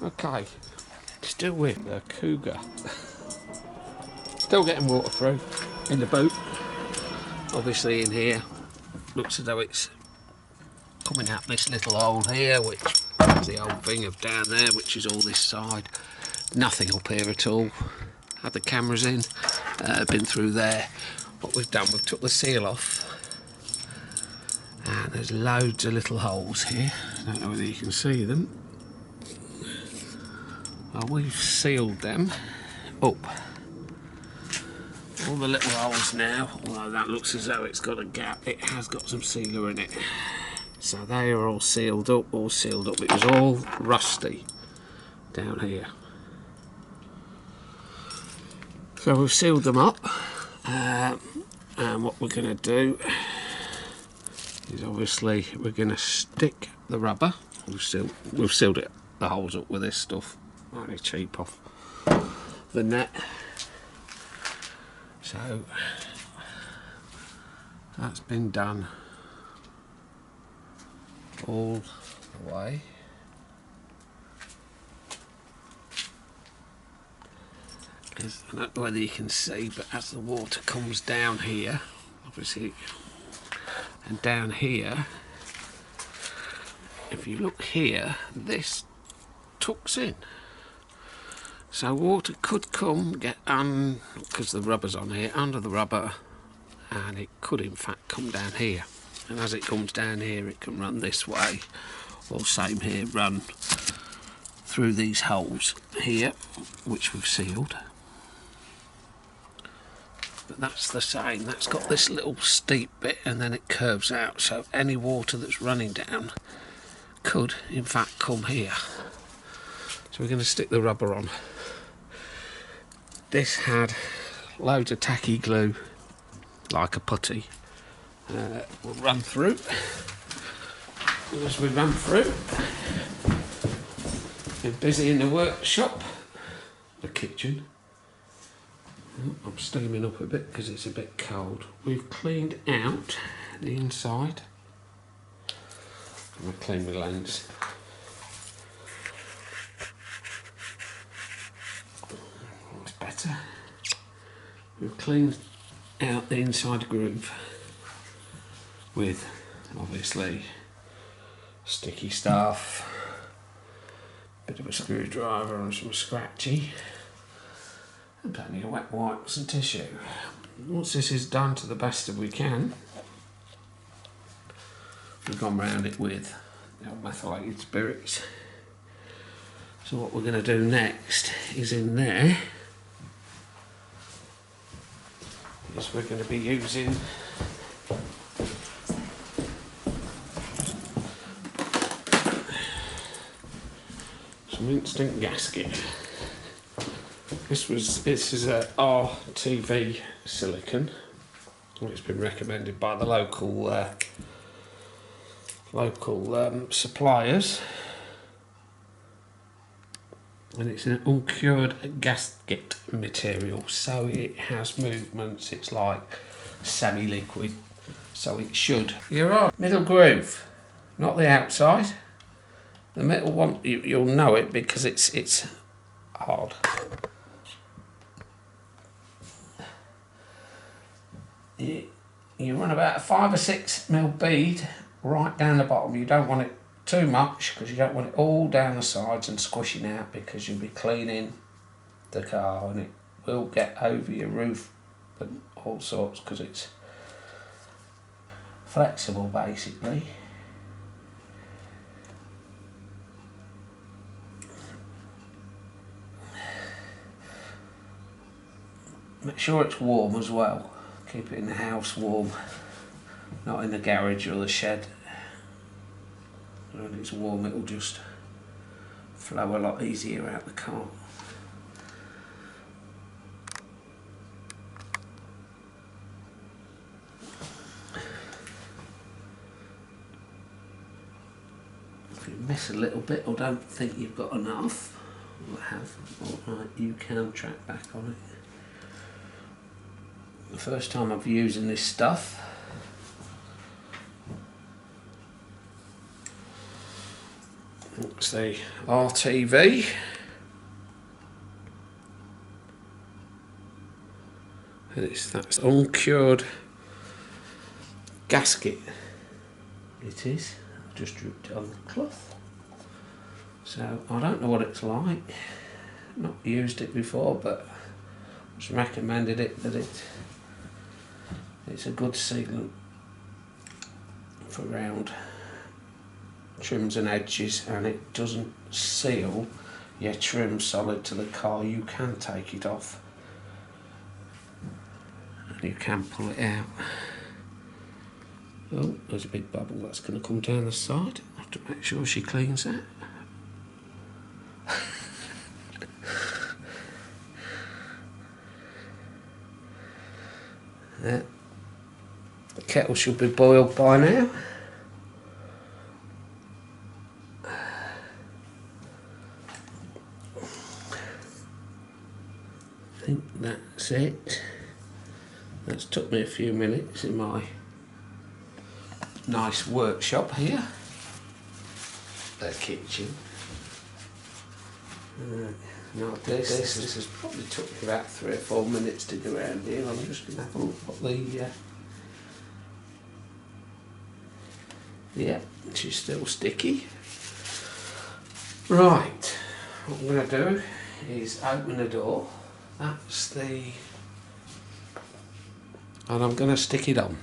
Okay, still with the Kuga. Still getting water through in the boot. Obviously in here, looks as though it's coming out this little hole here, which is the old thing of down there, which is all this side. Nothing up here at all. Had the cameras in, been through there. What we've done, we've took the seal off, and there's loads of little holes here. I don't know whether you can see them. Well, we've sealed them up. All the little holes now, although that looks as though it's got a gap, it has got some sealer in it. So they are all sealed up, all sealed up. It was all rusty down here. So we've sealed them up, and what we're going to do is obviously we're going to stick the rubber. We've sealed it, the holes up with this stuff, only cheap off the net. So that's been done all the way. I don't know whether you can see, but as the water comes down here, obviously, and down here, if you look here, this tucks in. So water could come, get because the rubber's on here, under the rubber, and it could in fact come down here. And as it comes down here, it can run this way, or same here, run through these holes here, which we've sealed. But that's the same, that's got this little steep bit and then it curves out, so any water that's running down could in fact come here. So we're going to stick the rubber on. This had loads of tacky glue, like a putty. We'll run through. As we run through, we're busy in the workshop, the kitchen. I'm steaming up a bit because it's a bit cold. We've cleaned out the inside. I'm going to clean the lens. It's better. We've cleaned out the inside groove with obviously sticky stuff, bit of a screwdriver and some scratchy, and plenty of wet wipes and tissue. Once this is done to the best that we can, we've gone round it with methylated spirits. So what we're going to do next is in there is we're going to be using some instant gasket. This is a RTV silicone. It's been recommended by the local suppliers, and it's an uncured gasket material, so it has movements. It's like semi-liquid, so it should. You're right. Middle groove, not the outside. The middle one, you'll know it because it's hard. You run about a 5 or 6 mil bead right down the bottom. You don't want it too much because you don't want it all down the sides and squishing out, because you'll be cleaning the car and it will get over your roof and all sorts, because it's flexible basically. Make sure it's warm as well. Keep it in the house warm, not in the garage or the shed. When it's warm, it'll just flow a lot easier out the car. If you miss a little bit or don't think you've got enough, or have, alright, you can track back on it. The first time I've using this stuff, It's the RTV. And that's uncured gasket. It is. I've just drooped it on the cloth. So I don't know what it's like. Not used it before, but just recommended it that it's a good sealant for round trims and edges, and it doesn't seal your trim solid to the car. You can take it off and you can pull it out. Oh, there's a big bubble that's going to come down the side. I have to make sure she cleans that. Yeah. The kettle should be boiled by now. I think that's it. That's took me a few minutes in my nice workshop here. The kitchen. Now this has probably took me about 3 or 4 minutes to go around here. I'm just going to have a look at the... yeah, she's still sticky. Right, what I'm going to do is open the door. That's the... and I'm going to stick it on.